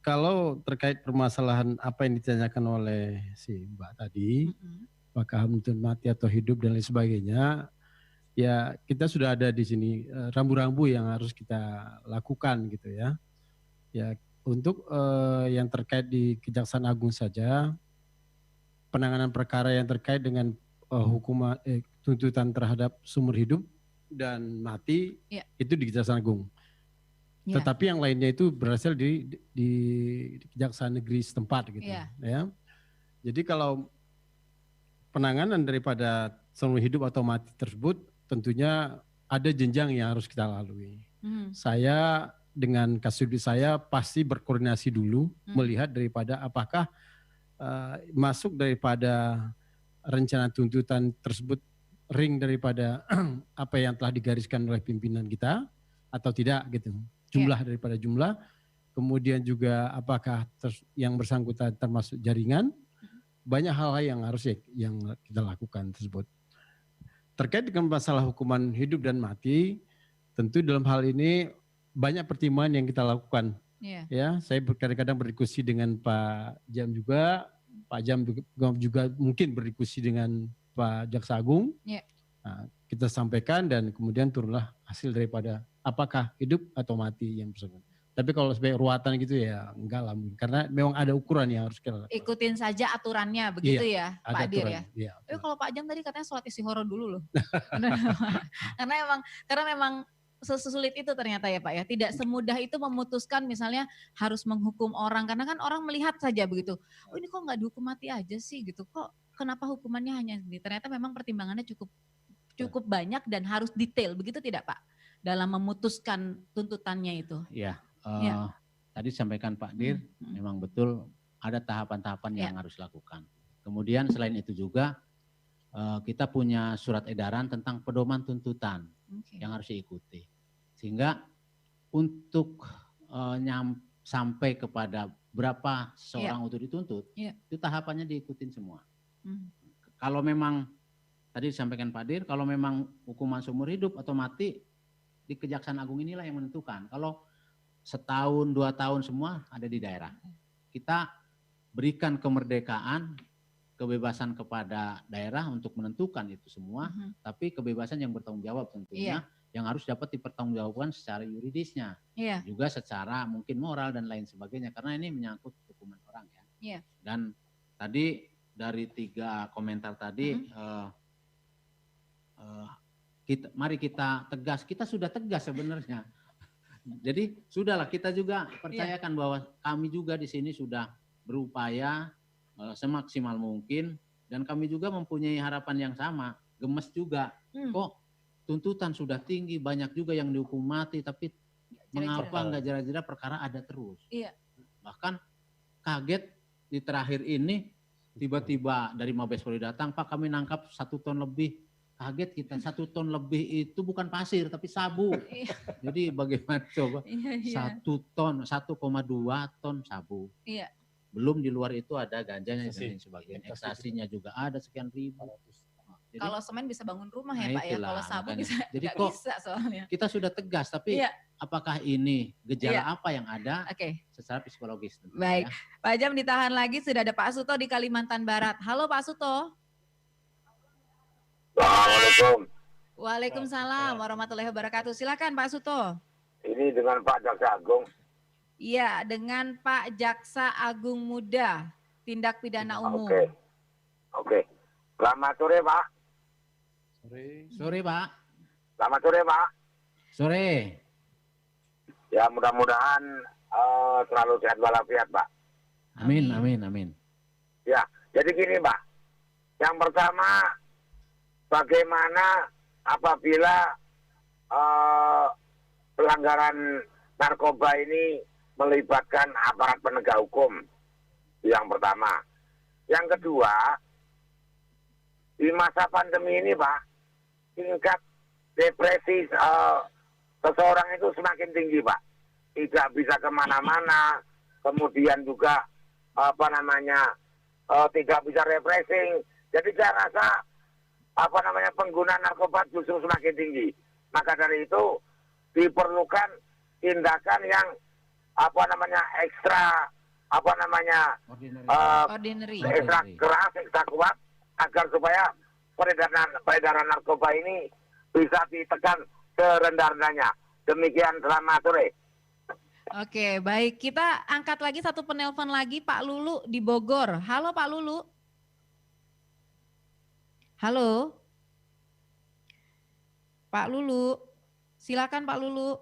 Kalau terkait permasalahan apa yang ditanyakan oleh si Mbak tadi, apakah menuntut mati atau hidup dan lain sebagainya, ya kita sudah ada di sini rambu-rambu yang harus kita lakukan gitu ya. Ya untuk yang terkait di Kejaksaan Agung saja, penanganan perkara yang terkait dengan hukuman tuntutan terhadap seumur hidup dan mati itu di Kejaksaan Agung. Tetapi yang lainnya itu berasal di Kejaksaan Negeri setempat gitu ya. Jadi kalau penanganan daripada seumur hidup atau mati tersebut tentunya ada jenjang yang harus kita lalui. Saya dengan kasubdit saya pasti berkoordinasi dulu melihat daripada apakah masuk daripada rencana tuntutan tersebut ring daripada apa yang telah digariskan oleh pimpinan kita atau tidak gitu. Jumlah daripada jumlah, kemudian juga apakah yang bersangkutan termasuk jaringan, banyak hal-hal yang harus yang kita lakukan tersebut. Terkait dengan masalah hukuman hidup dan mati, tentu dalam hal ini banyak pertimbangan yang kita lakukan. Ya, saya kadang-kadang berdiskusi dengan Pak Jam juga, Pak Jam juga mungkin berdiskusi dengan Pak Jaksa Agung. Nah, kita sampaikan dan kemudian turunlah hasil daripada apakah hidup atau mati yang bersangkutan. Tapi kalau sebagai ruatan gitu ya enggak lah, karena memang ada ukuran yang harus kita lakukan. Ikutin saja aturannya begitu ya Pak Dir ya. Tapi kalau Pak Jam tadi katanya sholat istikharah dulu loh. karena memang sesulit itu ternyata ya Pak ya. Tidak semudah itu memutuskan misalnya harus menghukum orang. Karena kan orang melihat saja begitu. Oh ini kok nggak dihukum mati aja sih gitu. Kok kenapa hukumannya hanya ini? Ternyata memang pertimbangannya cukup banyak dan harus detail. Begitu tidak Pak? Dalam memutuskan tuntutannya itu. Iya. Tadi sampaikan Pak Dir, memang betul ada tahapan-tahapan yang harus dilakukan. Kemudian selain itu juga kita punya surat edaran tentang pedoman tuntutan yang harus diikuti. Sehingga untuk sampai kepada berapa seorang untuk dituntut, itu tahapannya diikutin semua. Kalau memang tadi disampaikan Pak Dir, kalau memang hukuman seumur hidup atau mati di Kejaksaan Agung inilah yang menentukan. Kalau setahun, 2 tahun semua ada di daerah. Kita berikan kemerdekaan, kebebasan kepada daerah untuk menentukan itu semua, tapi kebebasan yang bertanggung jawab tentunya, yang harus dapat dipertanggungjawabkan secara yuridisnya, juga secara mungkin moral dan lain sebagainya, karena ini menyangkut hukuman orang ya. Dan tadi dari 3 komentar tadi, mari kita tegas, kita sudah tegas sebenarnya. Jadi sudahlah kita juga percayakan bahwa kami juga di sini sudah berupaya semaksimal mungkin dan kami juga mempunyai harapan yang sama, gemes juga. Kok tuntutan sudah tinggi, banyak juga yang dihukum mati, tapi mengapa nggak jera-jera perkara ada terus? Iya. Bahkan kaget di terakhir ini tiba-tiba dari Mabes Polri datang, Pak kami nangkap 1 ton lebih. Kaget kita, 1 ton lebih itu bukan pasir tapi sabu. Jadi bagaimana coba? 1 ton, 1,2 ton sabu. Iya. Belum di luar itu ada ganjanya dan sebagainya. Ekstasinya juga ada sekian ribu. Jadi, kalau semen bisa bangun rumah ya Pak ya, kalau sabu bisa jadi nggak kok bisa soalnya. Kita sudah tegas, tapi apakah ini gejala apa yang ada secara psikologis? Baik, ya. Pak Jam ditahan lagi, sudah ada Pak Suto di Kalimantan Barat. Halo Pak Suto. Assalamualaikum. Waalaikumsalam warahmatullahi wabarakatuh. Silakan Pak Suto. Ini dengan Pak Jaksa Agung. Iya, dengan Pak Jaksa Agung Muda, tindak pidana umum. Oke. Selamat sore Pak. Sore Pak. Selamat sore Pak. Sore. Ya mudah-mudahan selalu sehat walafiat Pak. Amin, amin, amin. Ya, jadi gini Pak. Yang pertama, bagaimana apabila pelanggaran narkoba ini melibatkan aparat penegak hukum? Yang pertama. Yang kedua, di masa pandemi ini Pak, tingkat depresi seseorang itu semakin tinggi Pak. Tidak bisa kemana-mana, kemudian juga tidak bisa refreshing. Jadi saya rasa penggunaan narkoba justru semakin tinggi. Maka dari itu diperlukan tindakan yang ekstra ekstra keras, ekstra kuat agar supaya peredaran narkoba ini bisa ditekan serendah-rendahnya. Demikian, selamat sore. Oke, baik. Kita angkat lagi satu penelpon lagi, Pak Lulu di Bogor. Halo Pak Lulu. Halo. Pak Lulu. Silakan Pak Lulu.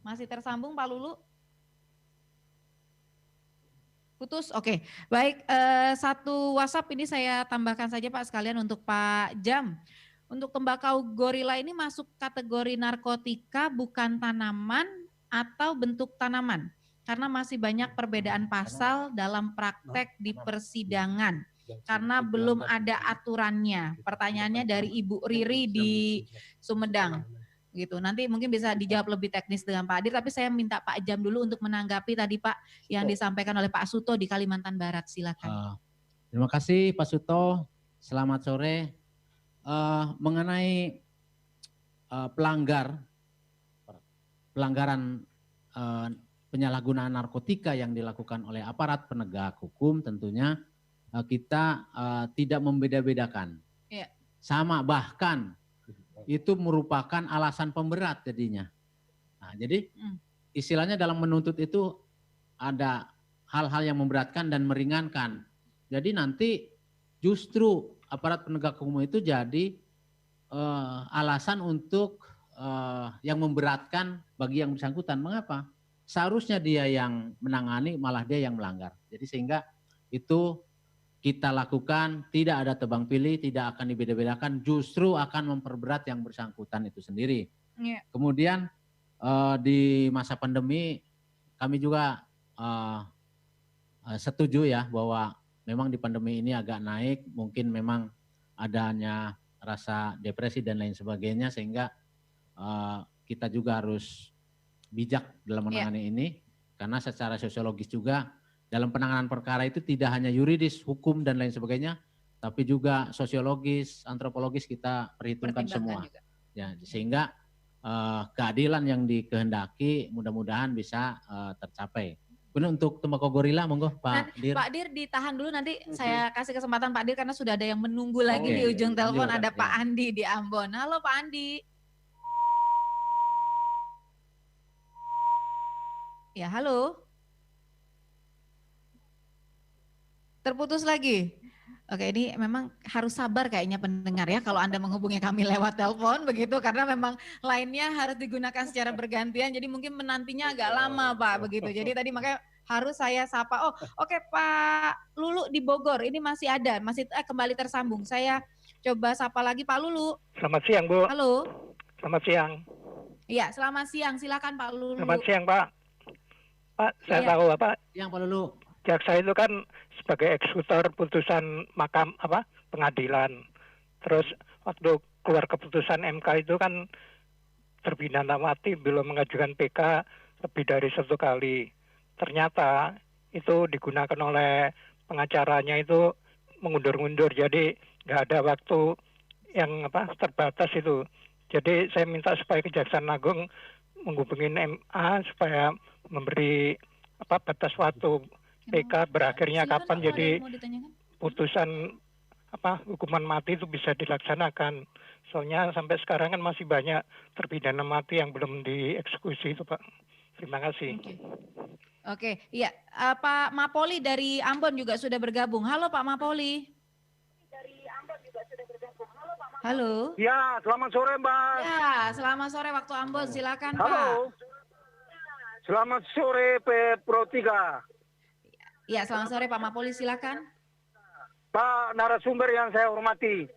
Masih tersambung Pak Lulu? Putus? Oke. Baik, satu WhatsApp ini saya tambahkan saja Pak sekalian untuk Pak Jam. Untuk tembakau gorila ini masuk kategori narkotika bukan tanaman atau bentuk tanaman. Karena masih banyak perbedaan pasal dalam praktek di persidangan. Karena belum ada aturannya. Pertanyaannya dari Ibu Riri di Sumedang. Gitu. Nanti mungkin bisa dijawab lebih teknis dengan Pak Adir, tapi saya minta Pak Jam dulu untuk menanggapi tadi Pak yang disampaikan oleh Pak Suto di Kalimantan Barat. Silakan. Terima kasih Pak Suto. Selamat sore. Mengenai pelanggaran penyalahgunaan narkotika yang dilakukan oleh aparat penegak hukum, tentunya kita tidak membeda-bedakan. Ya. Sama, bahkan itu merupakan alasan pemberat jadinya. Nah, jadi istilahnya dalam menuntut itu ada hal-hal yang memberatkan dan meringankan. Jadi nanti justru aparat penegak hukum itu jadi alasan untuk yang memberatkan bagi yang bersangkutan. Mengapa? Seharusnya dia yang menangani, malah dia yang melanggar. Jadi sehingga itu kita lakukan, tidak ada tebang pilih, tidak akan dibeda-bedakan, justru akan memperberat yang bersangkutan itu sendiri. Yeah. Kemudian di masa pandemi kami juga setuju ya bahwa memang di pandemi ini agak naik, mungkin memang adanya rasa depresi dan lain sebagainya, sehingga kita juga harus bijak dalam menangani ini, karena secara sosiologis juga dalam penanganan perkara itu tidak hanya yuridis, hukum dan lain sebagainya, tapi juga sosiologis, antropologis kita perhitungkan semua. Juga. Ya, sehingga keadilan yang dikehendaki mudah-mudahan bisa tercapai. Kemudian untuk tembakau gorila, monggo Pak Dir. Pak Dir ditahan dulu, nanti saya kasih kesempatan Pak Dir karena sudah ada yang menunggu lagi di ujung telepon, ada Pak Andi di Ambon. Halo Pak Andi. Ya, halo. Terputus lagi. Oke, ini memang harus sabar kayaknya pendengar ya kalau Anda menghubungi kami lewat telepon begitu karena memang lainnya harus digunakan secara bergantian jadi mungkin menantinya agak lama Pak begitu. Jadi tadi makanya harus saya sapa. Oh, oke Pak Lulu di Bogor ini masih ada, masih kembali tersambung. Saya coba sapa lagi Pak Lulu. Selamat siang Bu. Halo. Selamat siang. Iya, selamat siang. Silakan Pak Lulu. Selamat siang Pak. Pak, saya tahu Pak. Yang Pak Lulu. Jaksa itu kan sebagai eksekutor putusan pengadilan. Terus waktu keluar keputusan MK itu kan terpidana mati belum mengajukan PK lebih dari 1 kali. Ternyata itu digunakan oleh pengacaranya itu mengundur-undur, jadi nggak ada waktu yang terbatas itu. Jadi saya minta supaya Kejaksaan Agung menghubungi MA supaya memberi batas waktu PK berakhirnya kapan, jadi putusan hukuman mati itu bisa dilaksanakan. Soalnya sampai sekarang kan masih banyak terpidana mati yang belum dieksekusi itu Pak. Terima kasih. Oke, iya Pak Mapoli dari Ambon juga sudah bergabung. Halo Pak Mapoli. Halo. Ya, selamat sore Mbak. Ya, selamat sore waktu Ambon. Silakan Halo. Pak. Selamat sore Pro 3. Ya, selamat sore Pak Mapoli, silakan. Pak narasumber yang saya hormati.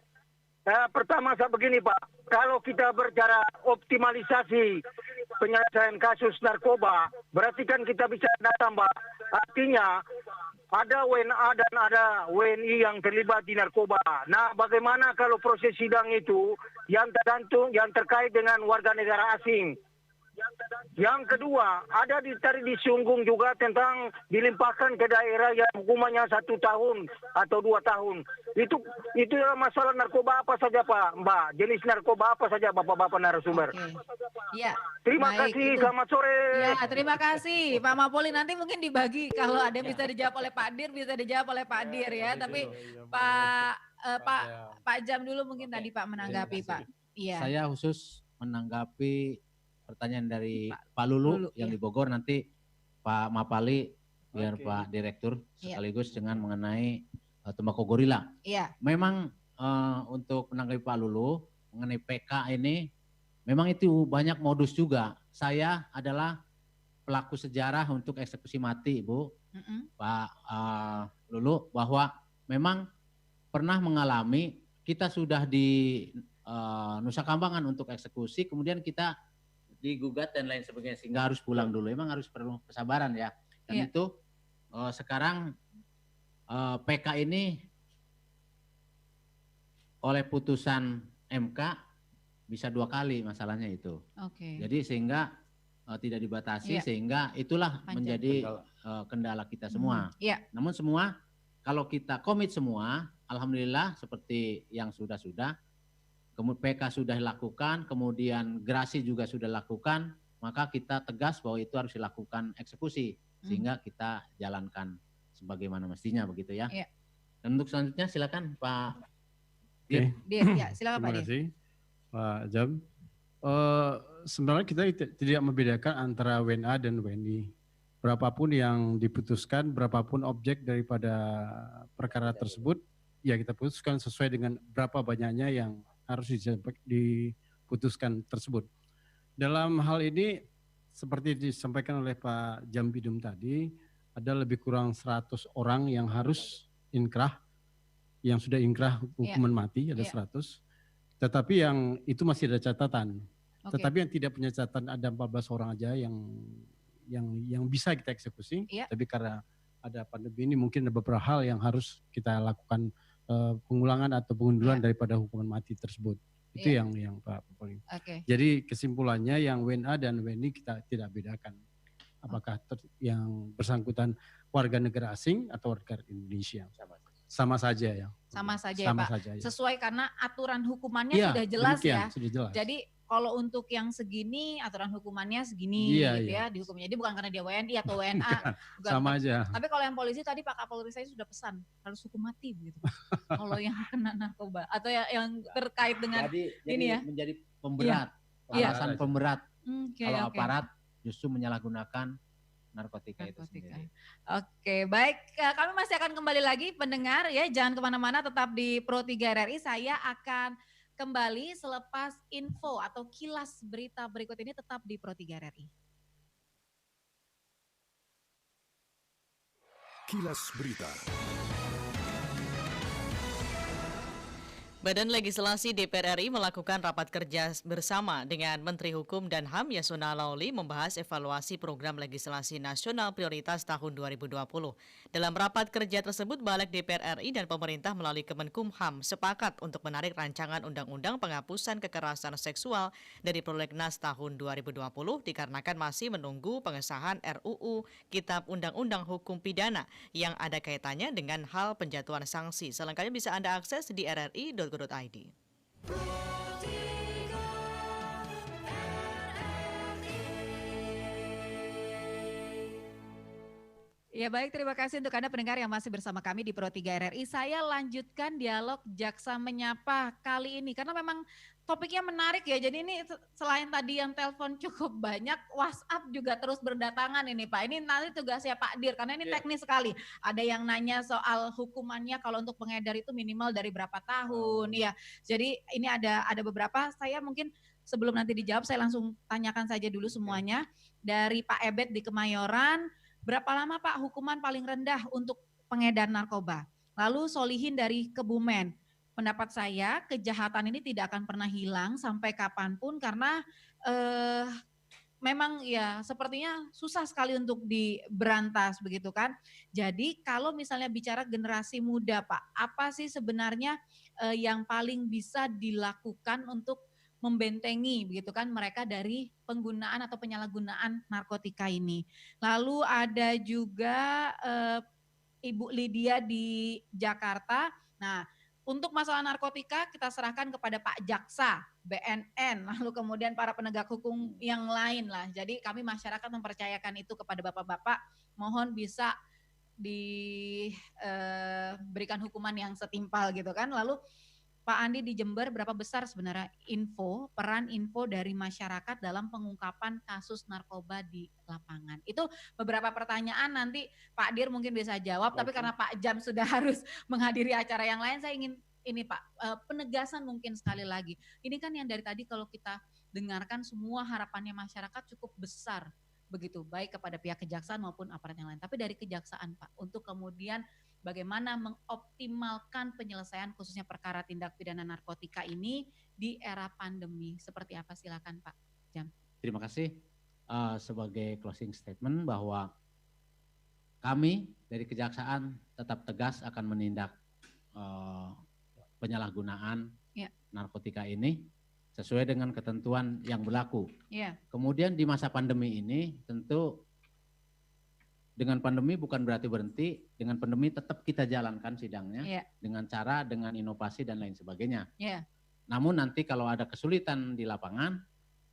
Pertama saya begini Pak, kalau kita berbicara optimalisasi penyelesaian kasus narkoba, berarti kan kita bisa datang Pak. Artinya ada WNA dan ada WNI yang terlibat di narkoba. Nah, bagaimana kalau proses sidang itu yang terkait dengan warga negara asing? Yang kedua, ada tadi disinggung juga tentang dilimpahkan ke daerah yang hukumannya 1 tahun atau 2 tahun. Itu masalah narkoba apa saja Pak, Mbak? Jenis narkoba apa saja Bapak-bapak narasumber? Ya. Terima kasih, selamat sore. Ya, terima kasih Pak Mapoli. Nanti mungkin dibagi kalau ada yang bisa dijawab oleh Pak Dir, bisa dijawab oleh Pak Dir ya. Tapi Pak Jam dulu mungkin tadi Pak menanggapi Pak. Iya. Saya khusus menanggapi pertanyaan dari Pak Lulu yang di Bogor, nanti Pak Mapali biar Pak Direktur sekaligus dengan mengenai tembakau gorila. Iya. Memang untuk menanggapi Pak Lulu mengenai PK ini memang itu banyak modus juga. Saya adalah pelaku sejarah untuk eksekusi mati, Bu. Pak Lulu, bahwa memang pernah mengalami kita sudah di Nusa Kambangan untuk eksekusi, kemudian kita digugat dan lain sebagainya sehingga harus pulang dulu. Emang harus perlu kesabaran ya. Dan itu sekarang PK ini oleh putusan MK bisa 2 kali masalahnya itu. Jadi sehingga tidak dibatasi sehingga itulah menjadi kendala kita semua. Namun semua kalau kita komit semua, alhamdulillah seperti yang sudah-sudah. Kemudian PK sudah dilakukan, kemudian gerasi juga sudah dilakukan, maka kita tegas bahwa itu harus dilakukan eksekusi sehingga kita jalankan sebagaimana mestinya begitu ya. Dan untuk selanjutnya silakan Pak Dir. Ya, silakan Pak Dir. Terima kasih Pak Jam. Sebenarnya kita tidak membedakan antara WNA dan WNI. Berapapun yang diputuskan, berapapun objek daripada perkara tersebut, ya kita putuskan sesuai dengan berapa banyaknya yang harus diputuskan tersebut. Dalam hal ini seperti disampaikan oleh Pak Jambidum tadi, ada lebih kurang 100 orang yang harus inkrah, yang sudah inkrah hukuman mati ada 100. Tetapi yang itu masih ada catatan. Tetapi yang tidak punya catatan ada 14 orang aja yang bisa kita eksekusi. Tapi karena ada pandemi ini mungkin ada beberapa hal yang harus kita lakukan pengulangan atau pengunduran daripada hukuman mati tersebut. Itu yang Pak Poli. Jadi kesimpulannya yang WNA dan WNI kita tidak bedakan. Apakah yang bersangkutan warga negara asing atau warga Indonesia. Sama saja ya. Sama saja ya Pak. Sesuai karena aturan hukumannya sudah jelas ya. Sudah jelas. Jadi kalau untuk yang segini aturan hukumannya segini gitu ya dihukumnya. Jadi bukan karena dia WNI atau WNA. Sama aja. Tapi kalau yang polisi tadi Pak Kapolri saya sudah pesan harus hukum mati begitu. Kalau yang kena narkoba atau yang terkait dengan ini ya. Menjadi pemberat. Alasan pemberat. Kalau aparat justru menyalahgunakan narkotika itu sendiri. Oke, baik. Kami masih akan kembali lagi pendengar ya, jangan kemana-mana, tetap di Pro 3 RRI. Saya akan kembali selepas info atau kilas berita berikut ini, tetap di Pro 3 RRI. Kilas Berita. Badan Legislasi DPR RI melakukan rapat kerja bersama dengan Menteri Hukum dan HAM Yasona Laoly membahas evaluasi program legislasi nasional prioritas tahun 2020. Dalam rapat kerja tersebut, Balik DPR RI dan pemerintah melalui Kemenkumham sepakat untuk menarik rancangan undang-undang penghapusan kekerasan seksual dari prolegnas tahun 2020 dikarenakan masih menunggu pengesahan RUU Kitab Undang-Undang Hukum Pidana yang ada kaitannya dengan hal penjatuhan sanksi. Selengkapnya bisa Anda akses di rri.go.id. Ya baik, terima kasih untuk Anda pendengar yang masih bersama kami di Pro 3 RRI. Saya lanjutkan dialog Jaksa Menyapa kali ini karena memang topiknya menarik ya. Jadi ini selain tadi yang telepon cukup banyak, WhatsApp juga terus berdatangan ini Pak. Ini nanti tugasnya Pak Dir karena ini teknis sekali. Ada yang nanya soal hukumannya kalau untuk pengedar itu minimal dari berapa tahun ya. Jadi ini ada beberapa, saya mungkin sebelum nanti dijawab saya langsung tanyakan saja dulu semuanya. Dari Pak Ebet di Kemayoran, berapa lama Pak hukuman paling rendah untuk pengedar narkoba? Lalu Solihin dari Kebumen, pendapat saya kejahatan ini tidak akan pernah hilang sampai kapanpun karena memang ya sepertinya susah sekali untuk diberantas begitu kan. Jadi kalau misalnya bicara generasi muda Pak, apa sih sebenarnya yang paling bisa dilakukan untuk membentengi begitu kan mereka dari penggunaan atau penyalahgunaan narkotika ini. Lalu ada juga Ibu Lydia di Jakarta. Nah, untuk masalah narkotika kita serahkan kepada Pak Jaksa, BNN, lalu kemudian para penegak hukum yang lain lah. Jadi kami masyarakat mempercayakan itu kepada bapak-bapak, mohon bisa diberikan hukuman yang setimpal gitu kan. Lalu Pak Andi di Jember, berapa besar sebenarnya peran info dari masyarakat dalam pengungkapan kasus narkoba di lapangan? Itu beberapa pertanyaan, nanti Pak Dir mungkin bisa jawab, tapi karena Pak Jam sudah harus menghadiri acara yang lain, saya ingin ini Pak, penegasan mungkin sekali lagi. Ini kan yang dari tadi kalau kita dengarkan semua harapannya masyarakat cukup besar, begitu, baik kepada pihak kejaksaan maupun aparat yang lain. Tapi dari kejaksaan Pak, untuk kemudian bagaimana mengoptimalkan penyelesaian khususnya perkara tindak pidana narkotika ini di era pandemi. Seperti apa? Silakan Pak Jam. Terima kasih. Sebagai closing statement bahwa kami dari kejaksaan tetap tegas akan menindak penyalahgunaan narkotika ini sesuai dengan ketentuan yang berlaku. Kemudian di masa pandemi ini tentu dengan pandemi bukan berarti berhenti, dengan pandemi tetap kita jalankan sidangnya dengan cara, dengan inovasi dan lain sebagainya. Namun nanti kalau ada kesulitan di lapangan,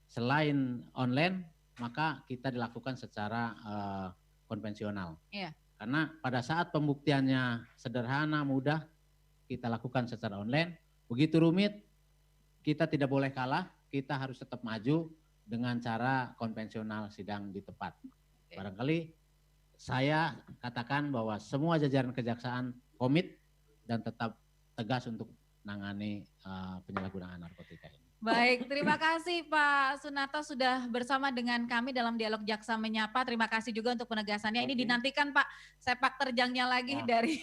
selain online, maka kita dilakukan secara konvensional. Karena pada saat pembuktiannya sederhana, mudah, kita lakukan secara online. Begitu rumit, kita tidak boleh kalah, kita harus tetap maju dengan cara konvensional sidang di tempat. Barangkali saya katakan bahwa semua jajaran kejaksaan komit dan tetap tegas untuk menangani penyalahgunaan narkotika ini. Baik, terima kasih Pak Sunarto sudah bersama dengan kami dalam dialog Jaksa Menyapa. Terima kasih juga untuk penegasannya. Ini dinantikan Pak sepak terjangnya lagi dari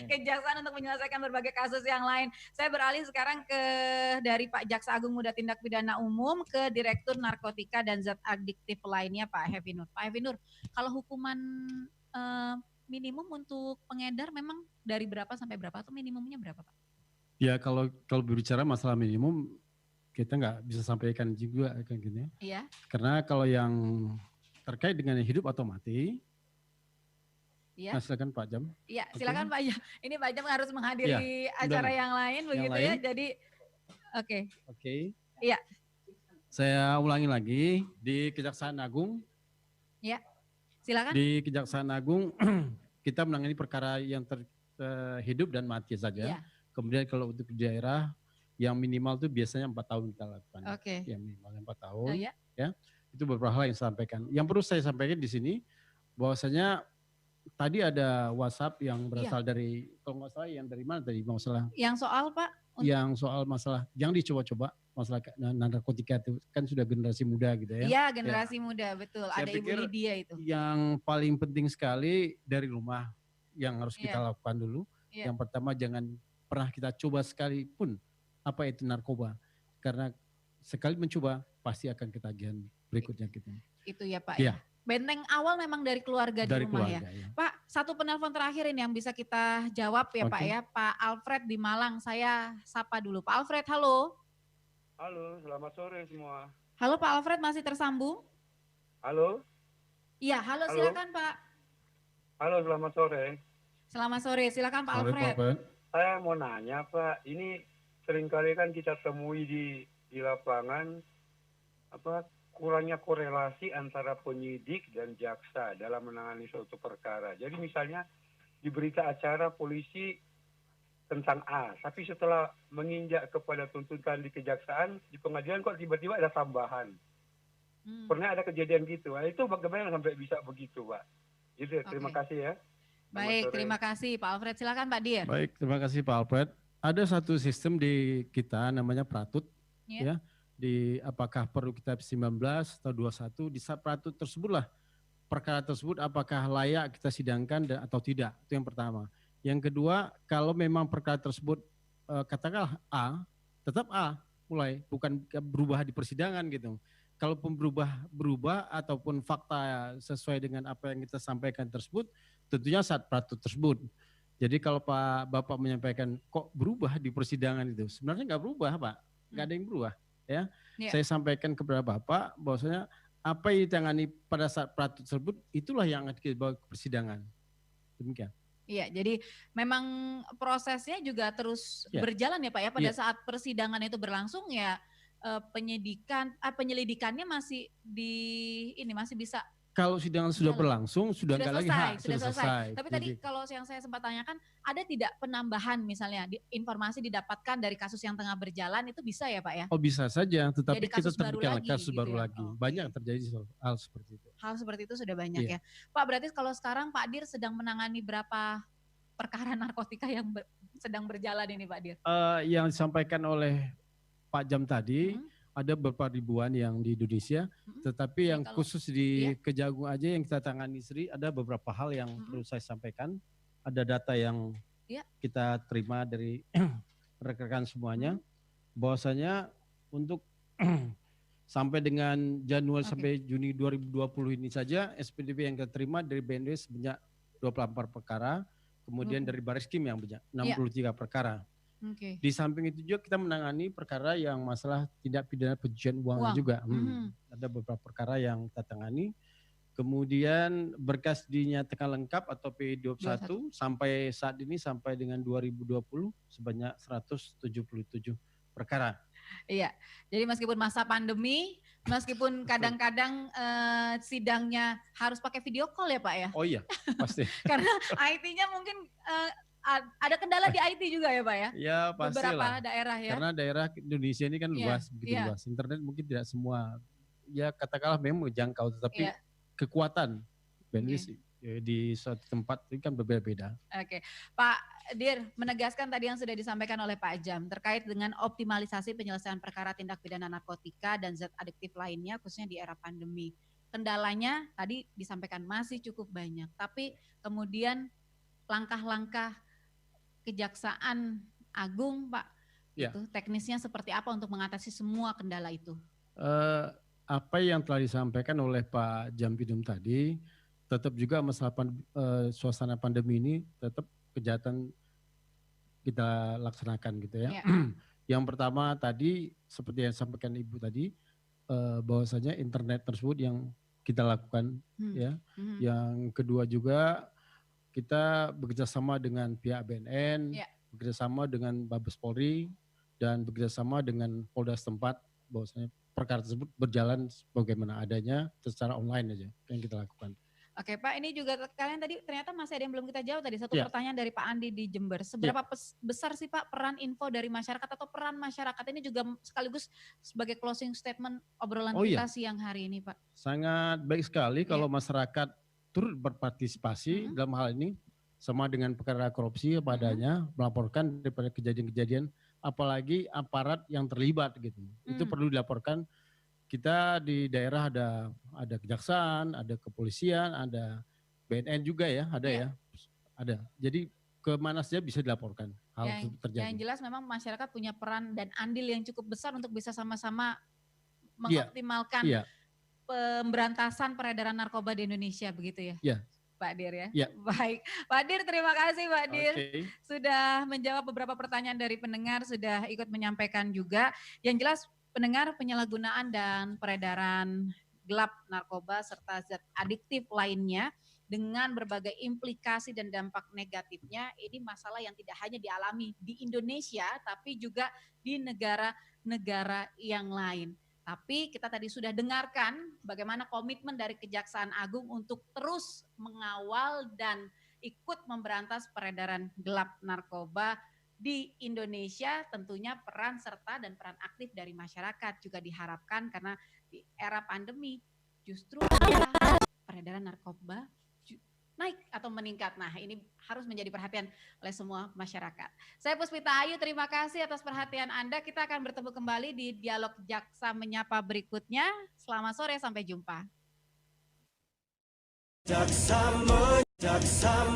Kejaksaan untuk menyelesaikan berbagai kasus yang lain. Saya beralih sekarang dari Pak Jaksa Agung Muda Tindak Pidana Umum ke Direktur Narkotika dan Zat Adiktif lainnya Pak Hefi Nur. Pak Hefi Nur, kalau hukuman minimum untuk pengedar memang dari berapa sampai berapa atau minimumnya berapa Pak? Ya kalau berbicara masalah minimum, kita nggak bisa sampaikan juga kayak gini. Iya. Karena kalau yang terkait dengan hidup atau mati, iya. Nah, silakan Pak Jam. Iya, silakan Pak Jam. Ini Pak Jam harus menghadiri acara yang lain begitu ya. Jadi, oke. Iya. Saya ulangi lagi di Kejaksaan Agung. Iya, silakan. Di Kejaksaan Agung kita menangani perkara yang hidup dan mati saja. Kemudian kalau untuk di daerah yang minimal itu biasanya 4 tahun kita lakukan. Yang minimal 4 tahun. Ya. Itu beberapa hal yang saya sampaikan. Yang perlu saya sampaikan di sini bahwasanya tadi ada WhatsApp yang berasal dari, kalau nggak salah yang dari mana tadi masalah? Yang soal Pak? Yang soal masalah yang dicoba-coba masalah narkotika itu kan sudah generasi muda gitu ya. Iya, generasi muda, betul. Saya ada Ibu Lydia itu. Yang paling penting sekali dari rumah yang harus kita lakukan dulu. Yang pertama, jangan pernah kita coba sekalipun apa itu narkoba. Karena sekali mencoba pasti akan ketagihan berikutnya gitu. Itu ya Pak ya. Benteng awal memang dari keluarga di rumah ya. Pak, satu penelpon terakhir ini yang bisa kita jawab ya Pak ya. Pak Alfred di Malang, saya sapa dulu. Pak Alfred, halo. Halo, selamat sore semua. Halo Pak Alfred, masih tersambung? Halo? Iya, halo, silakan Pak. Halo, selamat sore. Selamat sore, silakan Pak Alfred. Saya mau nanya Pak, ini seringkali kan kita temui di lapangan kurangnya korelasi antara penyidik dan jaksa dalam menangani suatu perkara. Jadi misalnya di berita acara polisi tentang A, tapi setelah menginjak kepada tuntutan di kejaksaan, di pengadilan kok tiba-tiba ada tambahan. Pernah ada kejadian gitu. Nah, itu bagaimana sampai bisa begitu, Pak? Gitu, terima kasih ya. Baik, terima kasih Pak Alfred. Silakan Pak Dir. Baik, terima kasih Pak Alfred. Ada satu sistem di kita namanya Pratut, ya. Di apakah perlu kitab 19 atau 21, di Pratut tersebutlah perkara tersebut apakah layak kita sidangkan atau tidak. Itu yang pertama. Yang kedua, kalau memang perkara tersebut katakanlah A, tetap A mulai, bukan berubah di persidangan gitu. Kalaupun berubah ataupun fakta sesuai dengan apa yang kita sampaikan tersebut, tentunya saat Pratut tersebut. Jadi kalau Bapak menyampaikan kok berubah di persidangan itu, sebenarnya nggak berubah Pak, nggak ada yang berubah. Ya, saya sampaikan kepada Bapak bahwasanya apa yang ditangani pada saat Pratut tersebut itulah yang akan kita bawa ke persidangan. Demikian. Iya, jadi memang prosesnya juga terus berjalan ya Pak ya. Pada saat persidangan itu berlangsung ya penyelidikannya masih masih bisa. Kalau sidang sudah berlangsung, sudah nggak lagi sudah selesai. Tapi tadi kalau yang saya sempat tanyakan, ada tidak penambahan misalnya informasi didapatkan dari kasus yang tengah berjalan itu bisa ya Pak ya? Oh bisa saja, tetapi kita terbuka kasus baru gitu lagi. Banyak terjadi hal seperti itu. Hal seperti itu sudah banyak ya. Pak, berarti kalau sekarang Pak Dir sedang menangani berapa perkara narkotika yang sedang berjalan ini Pak Dir? Yang disampaikan oleh Pak Jam tadi, ada beberapa ribuan yang di Indonesia, tetapi yang khusus di Kejagung aja yang kita tangani Sri, ada beberapa hal yang perlu saya sampaikan. Ada data yang kita terima dari rekan-rekan semuanya, bahwasanya untuk sampai dengan Januari sampai Juni 2020 ini saja, SPDP yang kita terima dari BND sebanyak 24 perkara, kemudian dari Bariskim yang banyak 63 perkara. Di samping itu juga kita menangani perkara yang masalah tindak pidana pencucian uang juga. Ada beberapa perkara yang kita tangani. Kemudian berkas dinyatakan lengkap atau P21 sampai saat ini sampai dengan 2020 sebanyak 177 perkara. Iya, jadi meskipun masa pandemi, meskipun kadang-kadang sidangnya harus pakai video call ya Pak ya? Oh iya, pasti. Karena IT-nya mungkin ada kendala di IT juga ya Pak ya? Ya pasti beberapa daerah ya. Karena daerah Indonesia ini kan luas, begitu luas. Internet mungkin tidak semua, ya katakanlah memang jangkau, tetapi kekuatan bandwidth di suatu tempat itu kan berbeda-beda. Oke, Pak Dir menegaskan tadi yang sudah disampaikan oleh Pak Jam terkait dengan optimalisasi penyelesaian perkara tindak pidana narkotika dan zat adiktif lainnya khususnya di era pandemi. Kendalanya tadi disampaikan masih cukup banyak, tapi kemudian langkah-langkah Kejaksaan Agung, Pak, itu teknisnya seperti apa untuk mengatasi semua kendala itu? Apa yang telah disampaikan oleh Pak Jampidum tadi, tetap juga masalah suasana pandemi ini tetap kejahatan kita laksanakan gitu ya. Yang pertama tadi seperti yang disampaikan Ibu tadi, bahwasanya internet tersebut yang kita lakukan ya. Yang kedua juga kita bekerjasama dengan pihak BNN, bekerjasama dengan Mabes Polri, dan bekerjasama dengan Polda setempat, bahwasanya perkara tersebut berjalan bagaimana adanya secara online aja yang kita lakukan. Oke Pak, ini juga kalian tadi ternyata masih ada yang belum kita jawab tadi. Satu pertanyaan dari Pak Andi di Jember. Seberapa besar sih Pak peran info dari masyarakat atau peran masyarakat ini juga sekaligus sebagai closing statement obrolan kita siang hari ini Pak? Sangat baik sekali kalau masyarakat turut berpartisipasi dalam hal ini sama dengan perkara korupsi padanya, melaporkan daripada kejadian-kejadian, apalagi aparat yang terlibat gitu. Itu perlu dilaporkan. Kita di daerah ada kejaksaan, ada kepolisian, ada BNN juga ya, ada. Jadi kemana saja bisa dilaporkan hal tersebut terjadi. Yang jelas memang masyarakat punya peran dan andil yang cukup besar untuk bisa sama-sama mengoptimalkan pemberantasan peredaran narkoba di Indonesia, begitu ya? Iya. Pak Dir ya? Ya. Baik, Pak Dir, terima kasih Pak Dir sudah menjawab beberapa pertanyaan dari pendengar, sudah ikut menyampaikan juga. Yang jelas pendengar, penyalahgunaan dan peredaran gelap narkoba serta zat adiktif lainnya dengan berbagai implikasi dan dampak negatifnya, ini masalah yang tidak hanya dialami di Indonesia tapi juga di negara-negara yang lain. Tapi kita tadi sudah dengarkan bagaimana komitmen dari Kejaksaan Agung untuk terus mengawal dan ikut memberantas peredaran gelap narkoba di Indonesia. Tentunya peran serta dan peran aktif dari masyarakat juga diharapkan, karena di era pandemi justru peredaran narkoba naik atau meningkat. Nah, ini harus menjadi perhatian oleh semua masyarakat. Saya Puspita Ayu, terima kasih atas perhatian Anda. Kita akan bertemu kembali di Dialog Jaksa Menyapa berikutnya. Selamat sore, sampai jumpa. Jaksa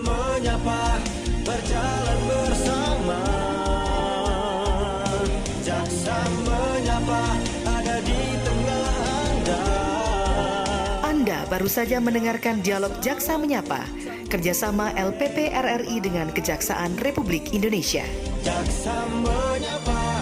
menyapa, berjalan bersama. Jaksa menyapa, ada di tengah Anda. Anda baru saja mendengarkan Dialog Jaksa Menyapa, kerjasama LPP RRI dengan Kejaksaan Republik Indonesia. Jaksa menyapa.